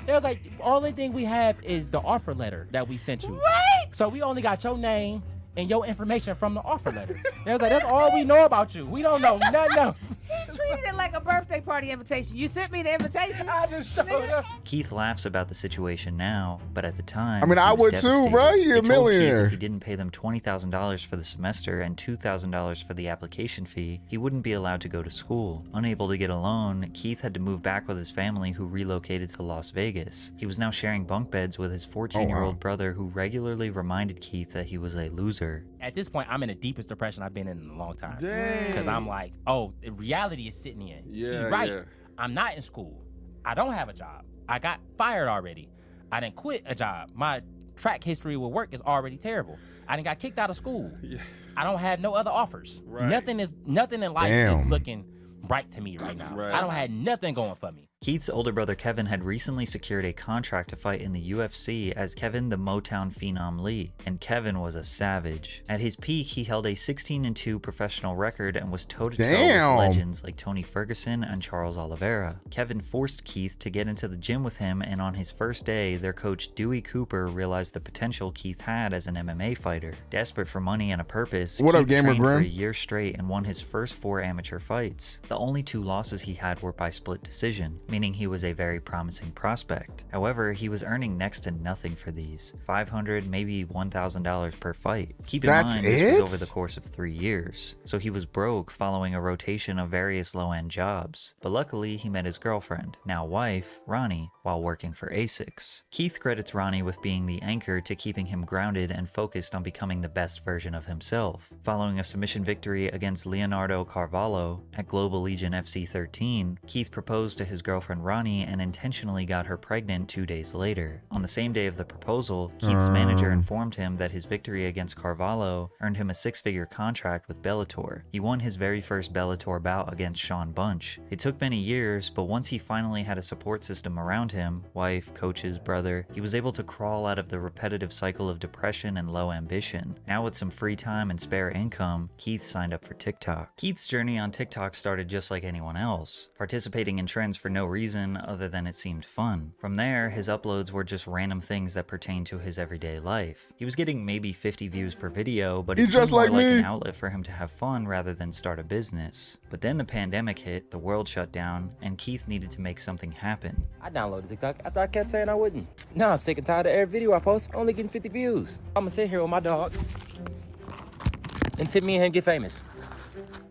they was like, only thing we have is the offer letter that we sent you. Right? So we only got your name and your information from the offer letter. They was like, that's all we know about you. We don't know nothing else. He treated it like a birthday party invitation. You sent me the invitation. I just showed up. Keith laughs about the situation now, but at the time, I mean, he I was would too, devastated. bro. He You're a told Keith millionaire. if he didn't pay them $20,000 for the semester and $2,000 for the application fee, he wouldn't be allowed to go to school. Unable to get a loan, Keith had to move back with his family, who relocated to Las Vegas. He was now sharing bunk beds with his 14-year-old brother, who regularly reminded Keith that he was a loser. At this point, I'm in the deepest depression I've been in a long time. Dang. Because I'm like, oh, the reality is sitting in. Yeah, He right. yeah. I'm not in school. I don't have a job. I got fired already. I didn't quit a job. My track history with work is already terrible. I didn't got kicked out of school. Yeah. I don't have no other offers. Right. Nothing in life Damn. is looking bright to me right now. Right. I don't have nothing going for me. Keith's older brother Kevin had recently secured a contract to fight in the UFC as Kevin the Motown Phenom Lee, and Kevin was a savage. At his peak, he held a 16-2 professional record and was toe-to-toe Damn. with legends like Tony Ferguson and Charles Oliveira. Kevin forced Keith to get into the gym with him, and on his first day, their coach Dewey Cooper realized the potential Keith had as an MMA fighter. Desperate for money and a purpose, What up, Keith Gamer trained for Grim? a year straight and won his first 4 amateur fights. The only 2 losses he had were by split decision, meaning he was a very promising prospect. However, he was earning next to nothing for these, $500, maybe $1,000 per fight. Keep in That's mind, this was it? over the course of 3 years, so he was broke following a rotation of various low-end jobs. But luckily, he met his girlfriend, now wife, Ronnie, while working for ASICS. Keith credits Ronnie with being the anchor to keeping him grounded and focused on becoming the best version of himself. Following a submission victory against Leonardo Carvalho at Global Legion FC 13, Keith proposed to his girlfriend Ronnie and intentionally got her pregnant 2 days later. On the same day of the proposal, Keith's manager informed him that his victory against Carvalho earned him a 6-figure contract with Bellator. He won his very first Bellator bout against Sean Bunch. It took many years, but once he finally had a support system around him, wife, coaches, brother, he was able to crawl out of the repetitive cycle of depression and low ambition. Now with some free time and spare income, Keith signed up for TikTok. Keith's journey on TikTok started just like anyone else, participating in trends for no reason other than it seemed fun. From there, his uploads were just random things that pertained to his everyday life. He was getting maybe 50 views per video, but it He's seemed just more like like me. an outlet for him to have fun rather than start a business. But then the pandemic hit, the world shut down, and Keith needed to make something happen. I downloaded TikTok after I kept saying I wouldn't. Now I'm sick and tired of every video I post only getting 50 views. I'ma sit here with my dog and tip me and him get famous.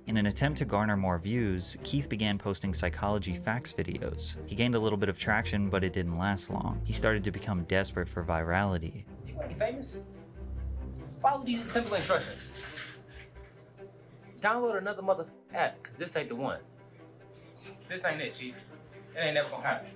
In an attempt to garner more views, Keith began posting psychology facts videos. He gained a little bit of traction, but it didn't last long. He started to become desperate for virality. You wanna get famous? Follow these simple instructions. Download another app, cause this ain't the one. This ain't it, Chief. It ain't never gonna happen.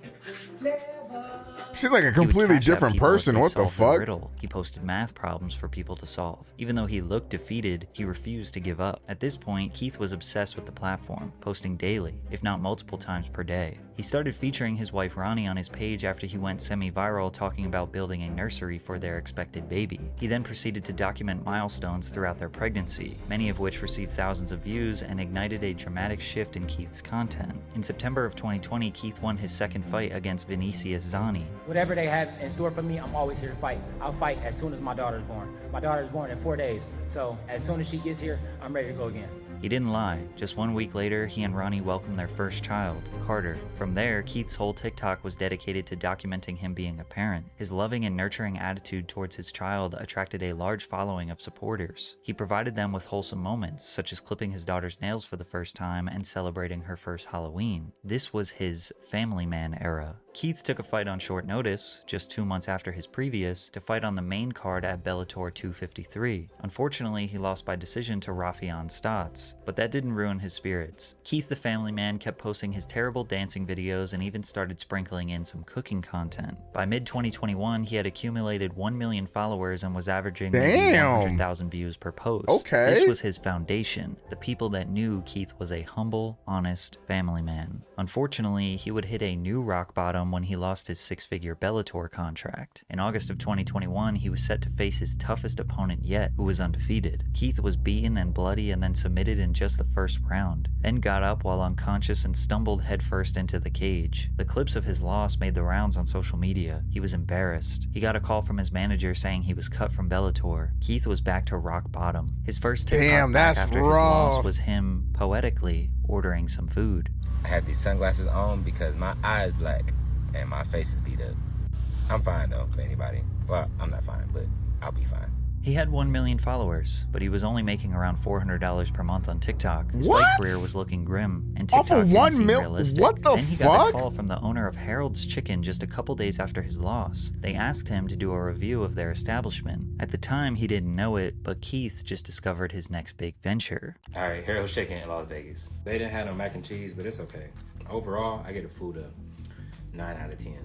She's like a He would completely cash out different people if person. they What the solved fuck? riddle. He posted math problems for people to solve. Even though he looked defeated, he refused to give up. At this point, Keith was obsessed with the platform, posting daily, if not multiple times per day. He started featuring his wife Ronnie on his page after he went semi-viral talking about building a nursery for their expected baby. He then proceeded to document milestones throughout their pregnancy, many of which received thousands of views and ignited a dramatic shift in Keith's content. In September of 2020, Keith won his second fight against Vinicius Zani. Whatever they have in store for me, I'm always here to fight. I'll fight as soon as my daughter's born. My daughter's born in 4 days, so as soon as she gets here, I'm ready to go again. He didn't lie. Just 1 week later, he and Ronnie welcomed their first child, Carter. From there, Keith's whole TikTok was dedicated to documenting him being a parent. His loving and nurturing attitude towards his child attracted a large following of supporters. He provided them with wholesome moments, such as clipping his daughter's nails for the first time and celebrating her first Halloween. This was his family man era. Keith took a fight on short notice, just 2 months after his previous, to fight on the main card at Bellator 253. Unfortunately, he lost by decision to Rafion Stotts, but that didn't ruin his spirits. Keith the family man kept posting his terrible dancing videos and even started sprinkling in some cooking content. By mid-2021, he had accumulated 1 million followers and was averaging maybe 100,000 views per post. Okay. This was his foundation, the people that knew Keith was a humble, honest family man. Unfortunately, he would hit a new rock bottom when he lost his 6-figure Bellator contract. In August of 2021, he was set to face his toughest opponent yet, who was undefeated. Keith was beaten and bloody and then submitted in just the first round, then got up while unconscious and stumbled headfirst into the cage. The clips of his loss made the rounds on social media. He was embarrassed. He got a call from his manager saying he was cut from Bellator. Keith was back to rock bottom. His first TikTok back after his loss was him, poetically, ordering some food. I have these sunglasses on because my eye is black and my face is beat up. I'm fine though, for anybody. Well, I'm not fine, but I'll be fine. He had 1 million followers, but he was only making around $400 per month on TikTok. His fight career was looking grim, and TikTok didn't seem realistic. What the Then he got a call from the owner of Harold's Chicken just a couple days after his loss. They asked him to do a review of their establishment. At the time, he didn't know it, but Keith just discovered his next big venture. All right, Harold's Chicken in Las Vegas. They didn't have no mac and cheese, but it's okay. Overall, I get the food a 9 out of 10.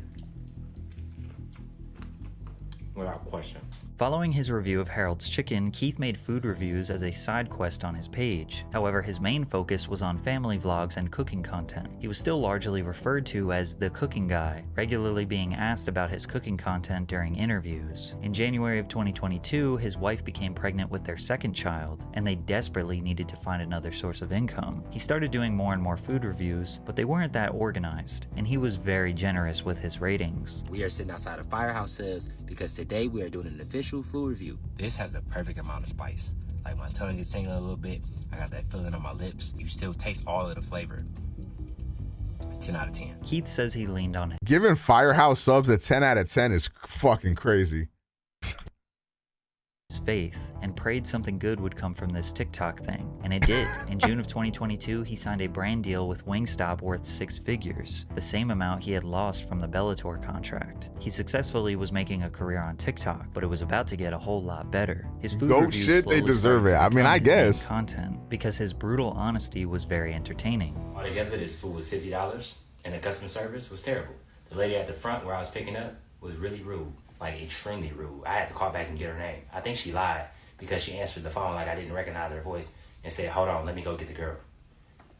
Without question. Following his review of Harold's Chicken, Keith made food reviews as a side quest on his page. However, his main focus was on family vlogs and cooking content. He was still largely referred to as the cooking guy, regularly being asked about his cooking content during interviews. In January of 2022, his wife became pregnant with their second child, and they desperately needed to find another source of income. He started doing more and more food reviews, but they weren't that organized, and he was very generous with his ratings. We are sitting outside of Firehouse Subs because today we are doing an official food review. This has the perfect amount of spice. Like my tongue is tingling a little bit. I got that feeling on my lips. You still taste all of the flavor. 10 out of 10. Keith says he leaned on his Giving Firehouse Subs a 10 out of 10 is fucking crazy. faith and prayed something good would come from this TikTok thing, and it did. In June of 2022, he signed a brand deal with Wingstop worth 6 figures, the same amount he had lost from the Bellator contract. He successfully was making a career on TikTok, but it was about to get a whole lot better. His food Go reviews shit, they slowly deserve started it. to I mean, become I his main guess. content because his brutal honesty was very entertaining. Altogether, this food was $50, and the customer service was terrible. The lady at the front where I was picking up was really rude, like extremely rude. I had to call back and get her name. I think she lied because she answered the phone like I didn't recognize her voice and said, "Hold on, let me go get the girl.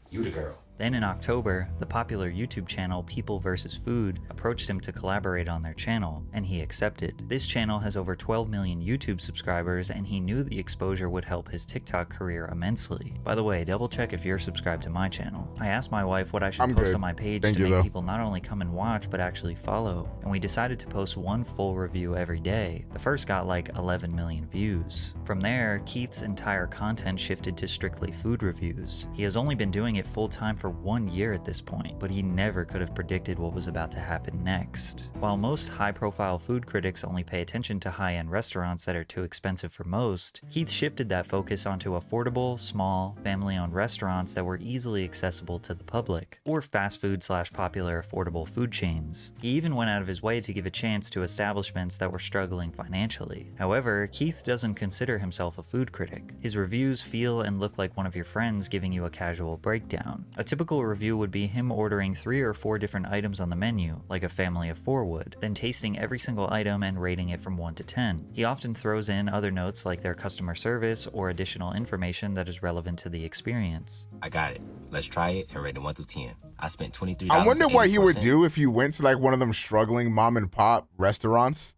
You the girl." Then in October, the popular YouTube channel People vs. Food approached him to collaborate on their channel, and he accepted. This channel has over 12 million YouTube subscribers, and he knew the exposure would help his TikTok career immensely. By the way, double check if you're subscribed to my channel. I asked my wife what I should post on my page to make people not only come and watch, but actually follow, and we decided to post one full review every day. The first got like 11 million views. From there, Keith's entire content shifted to strictly food reviews. He has only been doing it full-time for 1 year at this point, but he never could have predicted what was about to happen next. While most high-profile food critics only pay attention to high-end restaurants that are too expensive for most, Keith shifted that focus onto affordable, small, family-owned restaurants that were easily accessible to the public, or fast food / popular affordable food chains. He even went out of his way to give a chance to establishments that were struggling financially. However, Keith doesn't consider himself a food critic. His reviews feel and look like one of your friends giving you a casual breakdown. A typical review would be him ordering 3 or 4 different items on the menu, like a family of 4 would, then tasting every single item and rating it from 1 to 10. He often throws in other notes like their customer service or additional information that is relevant to the experience. I got it. Let's try it and rate it 1 through 10. I spent $23. I wonder what he would do if you went to like one of them struggling mom and pop restaurants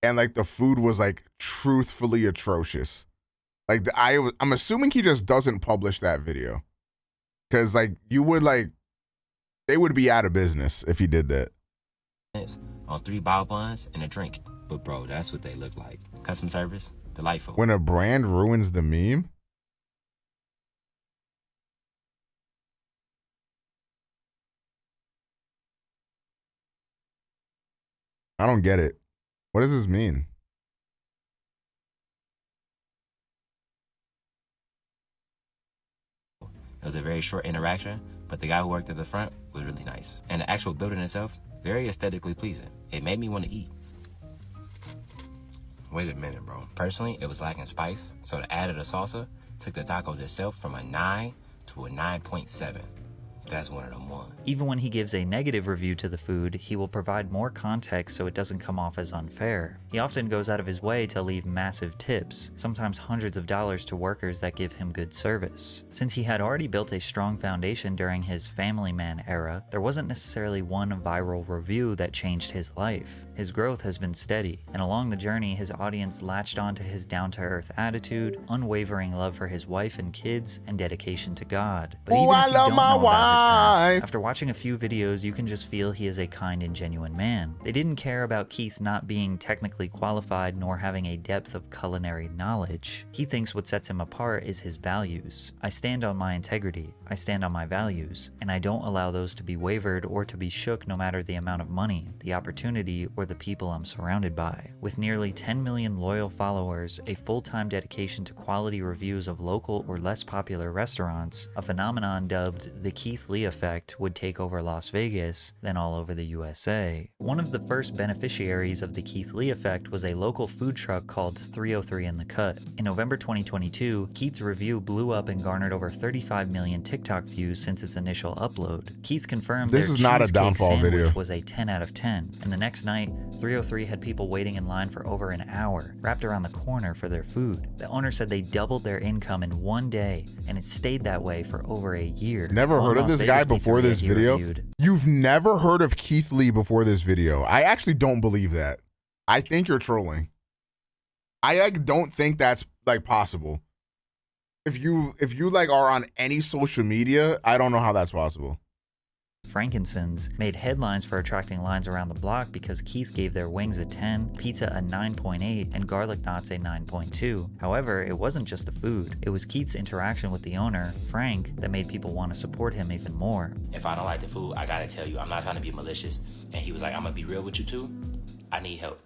and like the food was like truthfully atrocious. Like I'm assuming he just doesn't publish that video. Cause like you would like, they would be out of business if he did that. On 3 bao buns and a drink. But bro, that's what they look like. Customer service, delightful. When a brand ruins the meme. I don't get it. What does this mean? It was a very short interaction, but the guy who worked at the front was really nice. And the actual building itself, very aesthetically pleasing. It made me want to eat. Wait a minute, bro. Personally, it was lacking spice, so the add of the salsa took the tacos itself from a 9 to a 9.7. That's one of them ones. Even when he gives a negative review to the food, he will provide more context so it doesn't come off as unfair. He often goes out of his way to leave massive tips, sometimes hundreds of dollars to workers that give him good service. Since he had already built a strong foundation during his family man era, there wasn't necessarily one viral review that changed his life. His growth has been steady, and along the journey, his audience latched onto his down-to-earth attitude, unwavering love for his wife and kids, and dedication to God. But even if you don't know about his past, after watching a few videos, you can just feel he is a kind and genuine man. They didn't care about Keith not being technically qualified nor having a depth of culinary knowledge. He thinks what sets him apart is his values. I stand on my integrity, I stand on my values, and I don't allow those to be wavered or to be shook no matter the amount of money, the opportunity, or the people I'm surrounded by. With nearly 10 million loyal followers, a full-time dedication to quality reviews of local or less popular restaurants, a phenomenon dubbed the Keith Lee effect would take over Las Vegas, then all over the USA. One of the first beneficiaries of the Keith Lee effect was a local food truck called 303 in the Cut. In November 2022, Keith's review blew up and garnered over 35 million TikTok views since its initial upload. Keith confirmed this is not a downfall video. Was a 10 out of 10, and the next night, 303 had people waiting in line for over an hour, wrapped around the corner for their food. The owner said they doubled their income in one day, and it stayed that way for over a year. Never heard of this guy before this video? You've never heard of Keith Lee before this video? I actually don't believe that. I think you're trolling. I like don't think that's like possible. If you like are on any social media, I don't know how that's possible. Frankincense made headlines for attracting lines around the block because Keith gave their wings a 10, pizza a 9.8, and garlic knots a 9.2. However, it wasn't just the food. It was Keith's interaction with the owner, Frank, that made people want to support him even more. If I don't like the food, I gotta tell you, I'm not trying to be malicious. And he was like, I'm gonna be real with you too. I need help.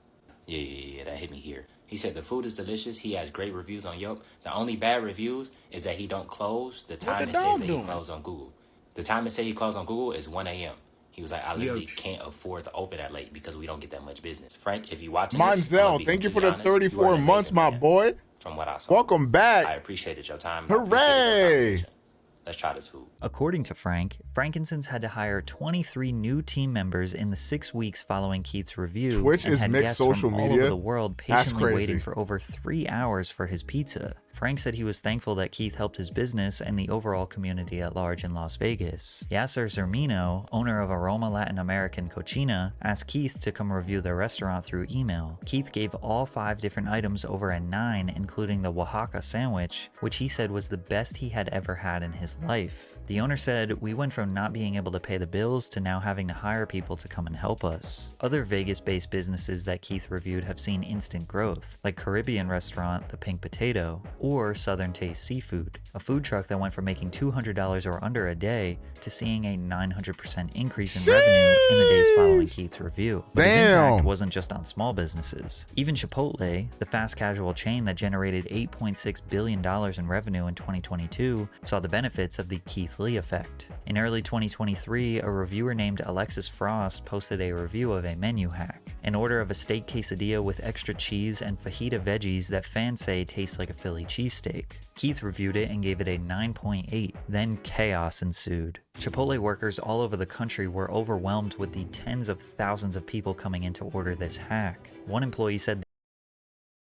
Yeah, that hit me here. He said the food is delicious. He has great reviews on Yelp. The only bad reviews is that he don't close the time it says that he closed on Google. The time it said he closed on Google is 1 a.m. He was like, I literally can't afford to open that late because we don't get that much business. Frank, if you watching Monzel, thank you for the 34 months, my boy. From what I saw. Welcome back. I appreciated your time. Hooray! Let's try this food. According to Frank, Frankincense had to hire 23 new team members in the 6 weeks following Keith's review. Twitch and is had mixed guests social from media. all over the world patiently waiting crazy. for over 3 hours for his pizza. Frank said he was thankful that Keith helped his business and the overall community at large in Las Vegas. Yasser Zermino, owner of Aroma Latin American Cochina, asked Keith to come review their restaurant through email. Keith gave all 5 different items over a 9, including the Oaxaca sandwich, which he said was the best he had ever had in his life. The owner said, "We went from not being able to pay the bills to now having to hire people to come and help us." Other Vegas-based businesses that Keith reviewed have seen instant growth, like Caribbean restaurant The Pink Potato, or Southern Taste Seafood, a food truck that went from making $200 or under a day to seeing a 900% increase in revenue in the days following Keith's review. But his impact wasn't just on small businesses. Even Chipotle, the fast casual chain that generated $8.6 billion in revenue in 2022, saw the benefits of the Keith Lee effect. In early 2023, a reviewer named Alexis Frost posted a review of a menu hack, an order of a steak quesadilla with extra cheese and fajita veggies that fans say tastes like a Philly cheesesteak. Keith reviewed it and gave it a 9.8. Then chaos ensued. Chipotle workers all over the country were overwhelmed with the tens of thousands of people coming in to order this hack. One employee said